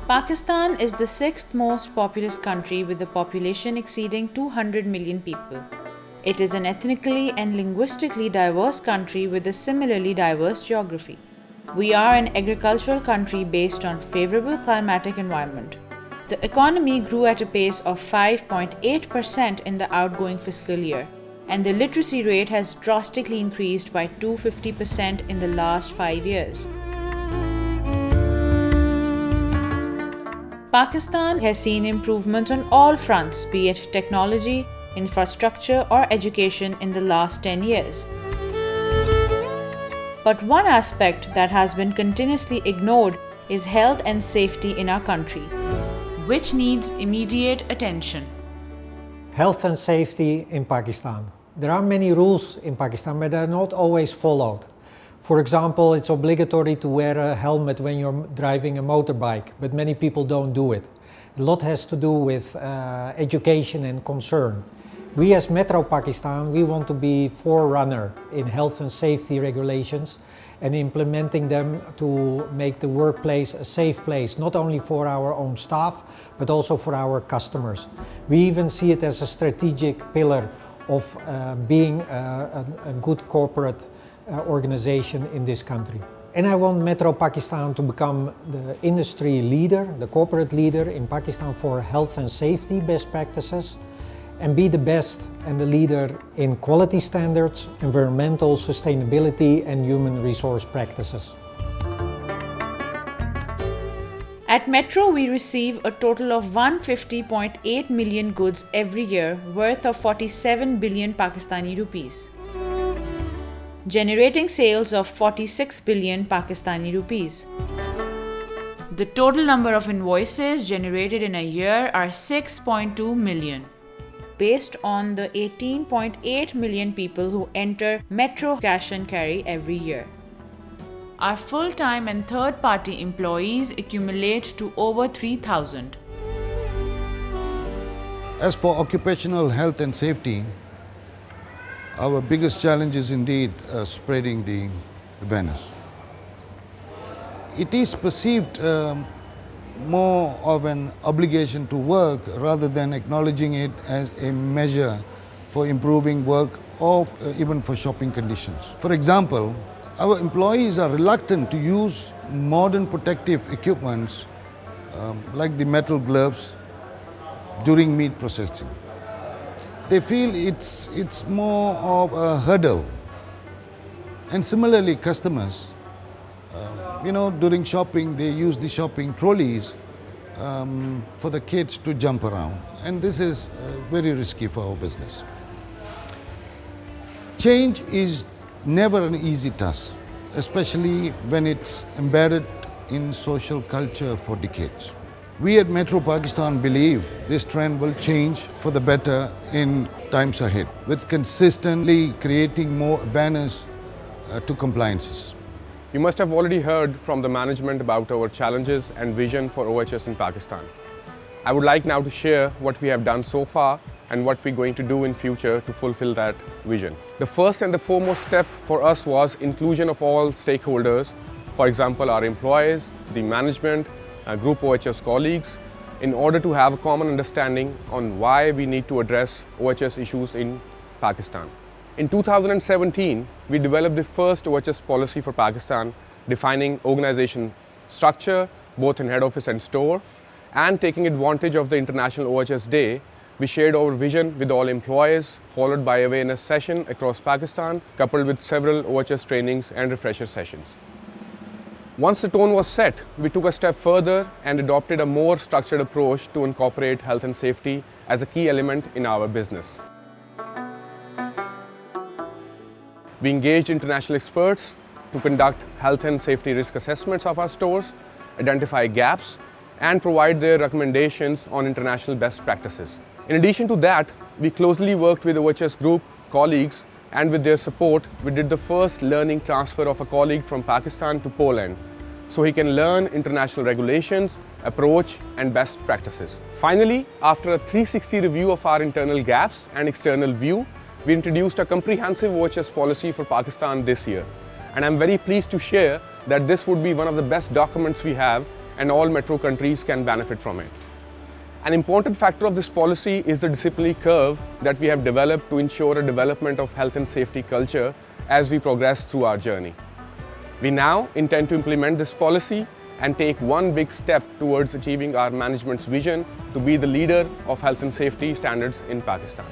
Pakistan is the sixth most populous country with a population exceeding 200 million people. It is an ethnically and linguistically diverse country with a similarly diverse geography. We are an agricultural country based on favorable climatic environment. The economy grew at a pace of 5.8% in the outgoing fiscal year, and the literacy rate has drastically increased by 250% in the last 5 years. Pakistan has seen improvements on all fronts, be it technology, infrastructure, or education in the last 10 years. But one aspect that has been continuously ignored is health and safety in our country, which needs immediate attention. Health and safety in Pakistan. There are many rules in Pakistan, but they're not always followed. For example, it's obligatory to wear a helmet when you're driving a motorbike, but many people don't do it. A lot has to do with education and concern. We as Metro Pakistan, we want to be forerunner in health and safety regulations and implementing them to make the workplace a safe place, not only for our own staff, but also for our customers. We even see it as a strategic pillar of being a good corporate organization in this country. And I want Metro Pakistan to become the industry leader, the corporate leader in Pakistan for health and safety best practices, and be the best and the leader in quality standards, environmental sustainability, and human resource practices. At Metro, we receive a total of 150.8 million goods every year worth of 47 billion Pakistani rupees, generating sales of 46 billion Pakistani rupees. The total number of invoices generated in a year are 6.2 million. Based on the 18.8 million people who enter Metro Cash and Carry every year. Our full-time and third-party employees accumulate to over 3,000. As for occupational health and safety, our biggest challenge is indeed spreading the awareness. It is perceived more of an obligation to work rather than acknowledging it as a measure for improving work or even for shopping conditions. For example, our employees are reluctant to use modern protective equipments like the metal gloves during meat processing. They feel it's more of a hurdle. And similarly, customers, during shopping, they use the shopping trolleys for the kids to jump around. And this is very risky for our business. Change is never an easy task, especially when it's embedded in social culture for decades. We at Metro Pakistan believe this trend will change for the better in times ahead, with consistently creating more awareness to compliances. You must have already heard from the management about our challenges and vision for OHS in Pakistan. I would like now to share what we have done so far and what we're going to do in future to fulfill that vision. The first and the foremost step for us was inclusion of all stakeholders, for example, our employees, the management, Group OHS colleagues, in order to have a common understanding on why we need to address OHS issues in Pakistan. In 2017, we developed the first OHS policy for Pakistan, defining organization structure, both in head office and store, and taking advantage of the International OHS Day, we shared our vision with all employees, followed by awareness session across Pakistan, coupled with several OHS trainings and refresher sessions. Once the tone was set, we took a step further and adopted a more structured approach to incorporate health and safety as a key element in our business. We engaged international experts to conduct health and safety risk assessments of our stores, identify gaps, and provide their recommendations on international best practices. In addition to that, we closely worked with OHS Group colleagues, and with their support, we did the first learning transfer of a colleague from Pakistan to Poland, so he can learn international regulations, approach, and best practices. Finally, after a 360 review of our internal gaps and external view, we introduced a comprehensive OHS policy for Pakistan this year. And I'm very pleased to share that this would be one of the best documents we have and all metro countries can benefit from it. An important factor of this policy is the disciplinary curve that we have developed to ensure a development of health and safety culture as we progress through our journey. We now intend to implement this policy and take one big step towards achieving our management's vision to be the leader of health and safety standards in Pakistan.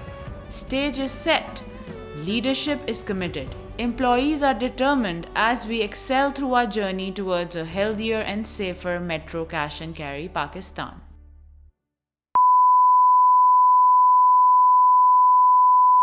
Stage is set. Leadership is committed. Employees are determined as we excel through our journey towards a healthier and safer metro cash and carry Pakistan.